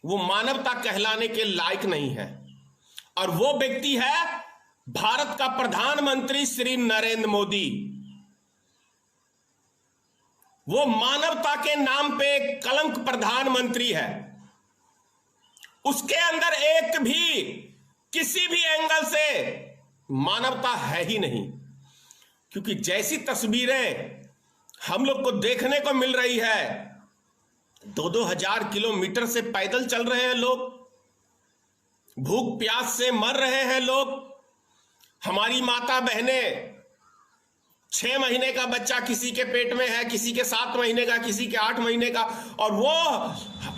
वो मानवता कहलाने के लायक नहीं है। और वो व्यक्ति है भारत का प्रधानमंत्री श्री नरेंद्र मोदी। वो मानवता के नाम पे एक कलंक प्रधानमंत्री है। उसके अंदर एक भी किसी भी एंगल से मानवता है ही नहीं। क्योंकि जैसी तस्वीरें हम लोग को देखने को मिल रही है, 2-2 हजार किलोमीटर से पैदल चल रहे हैं लोग, भूख प्यास से मर रहे हैं लोग। हमारी माता बहनें, 6 महीने का बच्चा किसी के पेट में है, किसी के 7 महीने का, किसी के 8 महीने का, और वो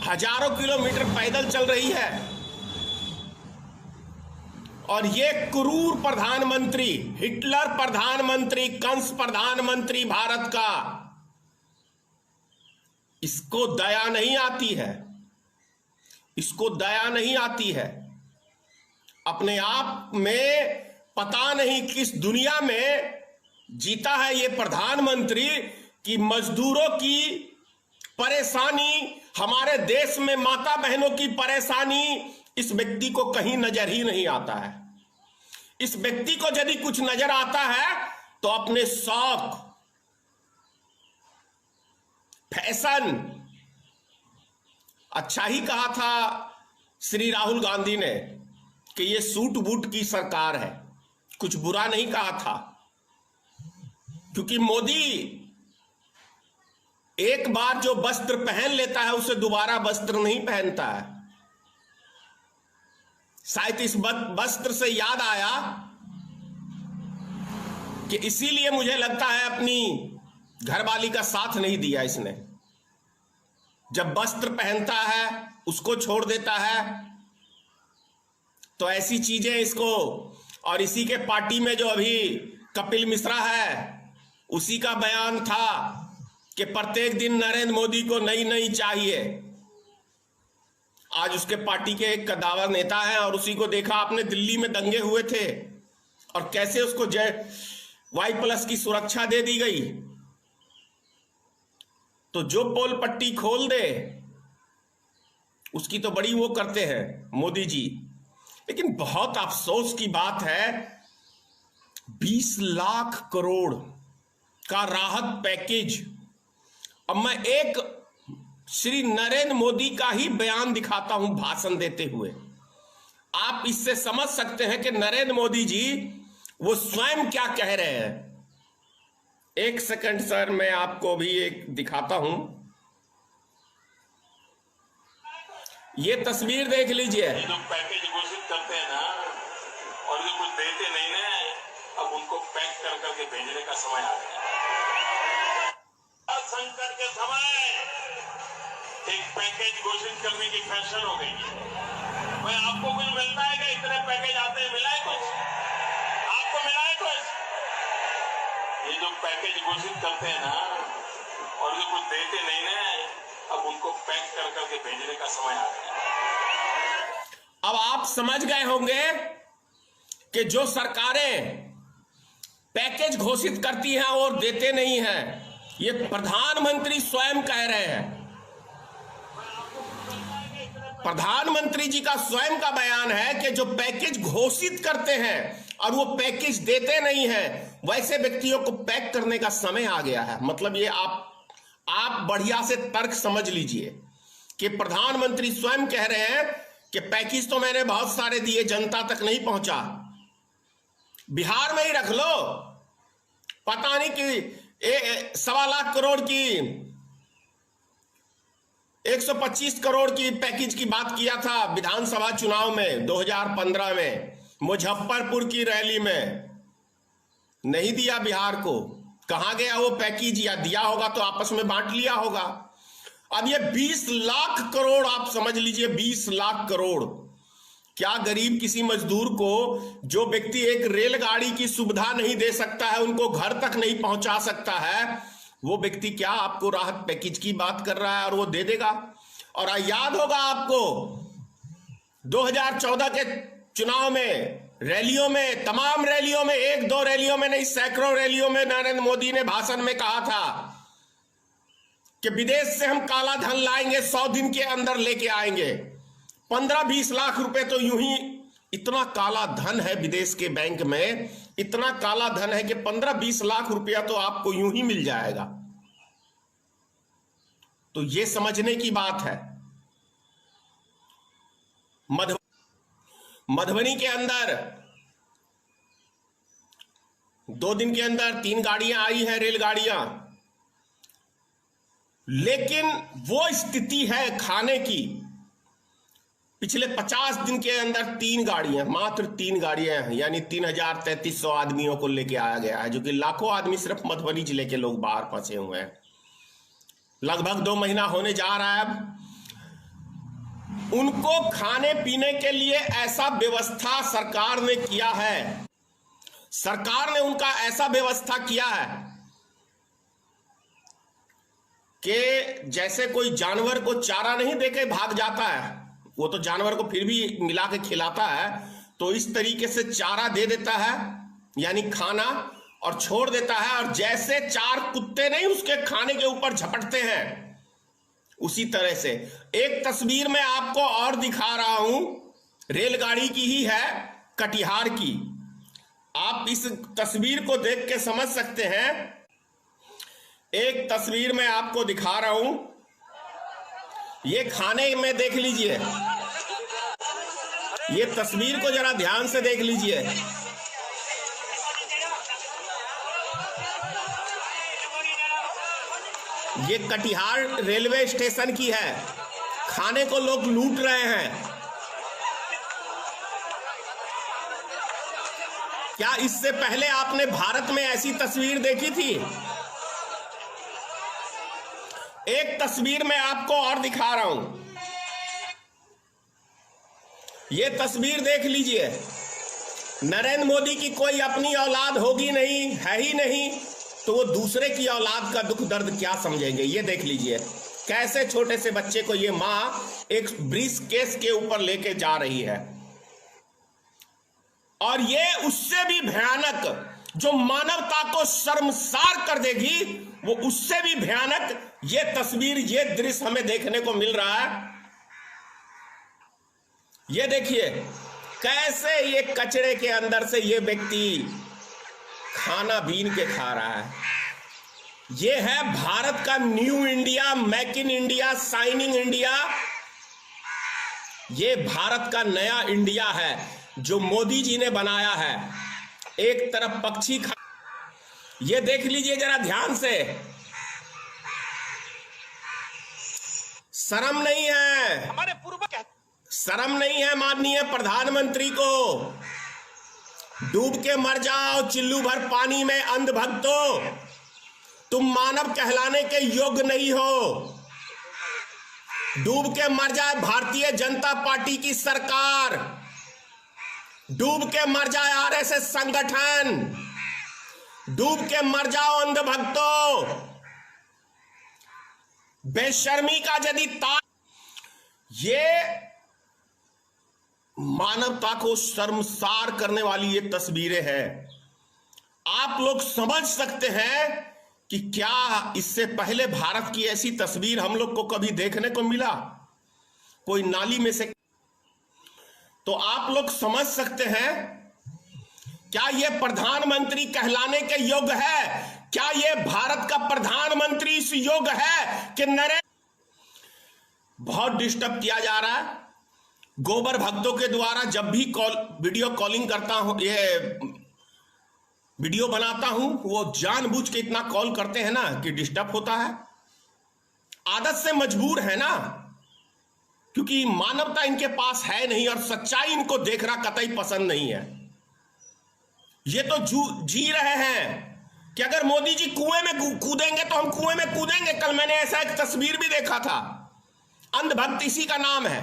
हजारों किलोमीटर पैदल चल रही है। और ये क्रूर प्रधानमंत्री, हिटलर प्रधानमंत्री, कंस प्रधानमंत्री भारत का, इसको दया नहीं आती है, इसको दया नहीं आती है। अपने आप में पता नहीं किस दुनिया में जीता है ये प्रधानमंत्री कि मजदूरों की परेशानी, हमारे देश में माता बहनों की परेशानी इस व्यक्ति को कहीं नजर ही नहीं आता है। इस व्यक्ति को यदि कुछ नजर आता है तो अपने शौक, फैशन, अच्छा ही कहा था श्री राहुल गांधी ने कि ये सूट बूट की सरकार है, कुछ बुरा नहीं कहा था। क्योंकि मोदी एक बार जो वस्त्र पहन लेता है उसे दोबारा वस्त्र नहीं पहनता है। शायद इस वस्त्र से याद आया कि इसीलिए मुझे लगता है अपनी घरवाली का साथ नहीं दिया इसने। जब वस्त्र पहनता है उसको छोड़ देता है, तो ऐसी चीजें इसको, और इसी के पार्टी में जो अभी कपिल मिश्रा है, उसी का बयान था कि प्रत्येक दिन नरेंद्र मोदी को नई नई चाहिए। आज उसके पार्टी के एक कदावर नेता है, और उसी को देखा आपने, दिल्ली में दंगे हुए थे और कैसे उसको Y+ की सुरक्षा दे दी गई। तो जो पोल पट्टी खोल दे उसकी तो बड़ी वो करते हैं मोदी जी। लेकिन बहुत अफसोस की बात है, 20 लाख करोड़ का राहत पैकेज। अब मैं एक श्री नरेंद्र मोदी का ही बयान दिखाता हूं भाषण देते हुए। आप इससे समझ सकते हैं कि नरेंद्र मोदी जी वो स्वयं क्या कह रहे हैं। एक सेकंड सर, मैं आपको भी एक दिखाता हूं, ये तस्वीर देख लीजिए। ये जो पैकेज घोषित करते हैं ना, और जो कुछ देते नहीं ना, अब उनको पैक कर करके भेजने का समय आ गया। संकट के समय एक पैकेज घोषित करने की फैशन हो गई है। भाई आपको कुछ मिलता है क्या? इतने पैकेज आते हैं, मिला है कुछ? आपको मिला है कुछ? ये जो पैकेज घोषित करते हैं ना, और जो कुछ देते नहीं ना, अब उनको पैक कर करके भेजने का समय आ गया। अब आप समझ गए होंगे कि जो सरकारें पैकेज घोषित करती हैं और देते नहीं हैं, ये प्रधानमंत्री स्वयं कह रहे हैं। प्रधानमंत्री जी का स्वयं का बयान है कि जो पैकेज घोषित करते हैं और वो पैकेज देते नहीं हैं, वैसे व्यक्तियों को पैक करने का समय आ गया है। मतलब ये आप बढ़िया से तर्क समझ लीजिए कि प्रधानमंत्री स्वयं कह रहे हैं कि पैकेज तो मैंने बहुत सारे दिए, जनता तक नहीं पहुंचा। बिहार में ही रख लो, पता नहीं कि 1.25 लाख करोड़ की, 125 करोड़ की पैकेज की बात किया था विधानसभा चुनाव में 2015 में, मुजफ्फरपुर की रैली में। नहीं दिया बिहार को। कहां गया वो पैकेज? या दिया होगा तो आपस में बांट लिया होगा। अब ये 20 लाख करोड़, आप समझ लीजिए 20 लाख करोड़। क्या गरीब किसी मजदूर को, जो व्यक्ति एक रेलगाड़ी की सुविधा नहीं दे सकता है, उनको घर तक नहीं पहुंचा सकता है, वो व्यक्ति क्या आपको राहत पैकेज की बात कर रहा है और वो दे देगा? और याद होगा आपको 2014 के चुनाव में, रैलियों में, तमाम रैलियों में, 1-2 रैलियों में नहीं, सैकड़ों रैलियों में नरेंद्र मोदी ने भाषण में कहा था कि विदेश से हम काला धन लाएंगे, 100 दिन के अंदर लेके आएंगे। 15-20 लाख रुपए तो यूं ही, इतना काला धन है विदेश के बैंक में, इतना काला धन है कि 15-20 लाख रुपया तो आपको यूं ही मिल जाएगा। तो यह समझने की बात है। मधुबनी के अंदर 2 दिन के अंदर 3 गाड़ियां आई हैं, रेलगाड़ियां, लेकिन वो स्थिति है खाने की। पिछले 50 दिन के अंदर 3 गाड़ियां, मात्र 3 गाड़ियां हैं, यानी 3,3300 आदमियों को लेके आया गया है, जो कि लाखों आदमी सिर्फ मधुबनी जिले के लोग बाहर फंसे हुए हैं। लगभग 2 महीना होने जा रहा है। अब उनको खाने पीने के लिए ऐसा व्यवस्था सरकार ने किया है, सरकार ने उनका ऐसा व्यवस्था किया है कि जैसे कोई जानवर को चारा नहीं देके भाग जाता है, वो तो जानवर को फिर भी मिला के खिलाता है, तो इस तरीके से चारा दे देता है, यानी खाना, और छोड़ देता है। और जैसे 4 कुत्ते नहीं उसके खाने के ऊपर झपटते हैं, उसी तरह से। एक तस्वीर में आपको और दिखा रहा हूं, रेलगाड़ी की ही है, कटिहार की। आप इस तस्वीर को देख के समझ सकते हैं। एक तस्वीर में आपको दिखा रहा हूं, ये खाने में देख लीजिए, ये तस्वीर को जरा ध्यान से देख लीजिए। ये कटिहार रेलवे स्टेशन की है, खाने को लोग लूट रहे हैं। क्या इससे पहले आपने भारत में ऐसी तस्वीर देखी थी? एक तस्वीर मैं आपको और दिखा रहा हूं, ये तस्वीर देख लीजिए। नरेंद्र मोदी की कोई अपनी औलाद होगी नहीं, है ही नहीं, तो वो दूसरे की औलाद का दुख दर्द क्या समझेंगे? ये देख लीजिए कैसे छोटे से बच्चे को ये मां एक ब्रीफ केस के ऊपर लेके जा रही है। और ये उससे भी भयानक, जो मानवता को शर्मसार कर देगी, वो उससे भी भयानक ये तस्वीर, ये दृश्य हमें देखने को मिल रहा है। ये देखिए कैसे ये कचरे के अंदर से ये व्यक्ति खाना बीन के खा रहा है। ये है भारत का new India, make in India, shining India. ये भारत का नया इंडिया है जो मोदी जी ने बनाया है। एक तरफ पक्षी खा, ये देख लीजिए जरा ध्यान से, शर्म नहीं है, हमारे पूर्व शर्म नहीं है माननीय प्रधानमंत्री को। डूब के मर जाओ चिल्लू भर पानी में अंधभक्तों, तुम मानव कहलाने के योग्य नहीं हो। डूब के मर जाए भारतीय जनता पार्टी की सरकार, डूब के मर जाए आरएसएस संगठन, डूब के मर जाओ अंधभक्तों। बेशर्मी का यदि ये मानवता को शर्मसार करने वाली ये तस्वीरें हैं। आप लोग समझ सकते हैं कि क्या इससे पहले भारत की ऐसी तस्वीर हम लोग को कभी देखने को मिला, कोई नाली में से? तो आप लोग समझ सकते हैं क्या ये प्रधानमंत्री कहलाने के योग्य है? क्या ये भारत का प्रधानमंत्री इस योग्य है कि बहुत डिस्टर्ब किया जा रहा है गोबर भक्तों के द्वारा। जब भी वीडियो कॉलिंग करता हूं, ये वीडियो बनाता हूं, वो जानबूझ के इतना कॉल करते हैं ना कि डिस्टर्ब होता है। आदत से मजबूर है ना, क्योंकि मानवता इनके पास है नहीं और सच्चाई इनको देखना कतई पसंद नहीं है। ये तो जी रहे हैं कि अगर मोदी जी कुएं में कूदेंगे तो हम कुएं में कूदेंगे। कल मैंने ऐसा एक तस्वीर भी देखा था, अंधभक्त इसी का नाम है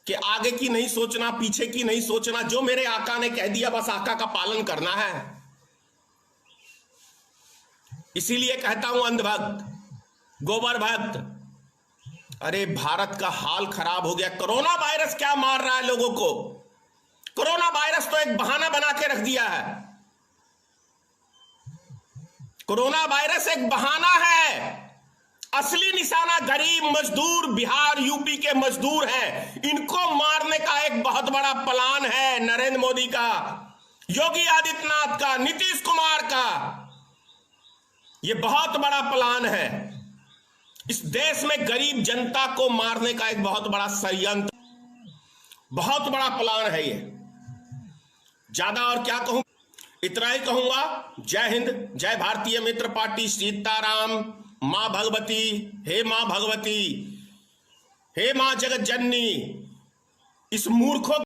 कि आगे की नहीं सोचना, पीछे की नहीं सोचना, जो मेरे आका ने कह दिया बस आका का पालन करना है। इसीलिए कहता हूं अंधभक्त, गोबर भक्त। अरे भारत का हाल खराब हो गया। कोरोना वायरस क्या मार रहा है लोगों को? कोरोना वायरस तो एक बहाना बना के रख दिया है। कोरोना वायरस एक बहाना है। असली निशाना गरीब मजदूर, बिहार यूपी के मजदूर हैं। इनको मारने का एक बहुत बड़ा प्लान है नरेंद्र मोदी का, योगी आदित्यनाथ का, नीतीश कुमार का। यह बहुत बड़ा प्लान है। इस देश में गरीब जनता को मारने का एक बहुत बड़ा षड्यंत्र, बहुत बड़ा प्लान है ये। ज्यादा और क्या कहूं, इतना ही कहूंगा। जय हिंद, जय भारतीय मित्र पार्टी, सीताराम, मां भगवती, हे मां भगवती, हे मां जगत जननी। इस मूर्खों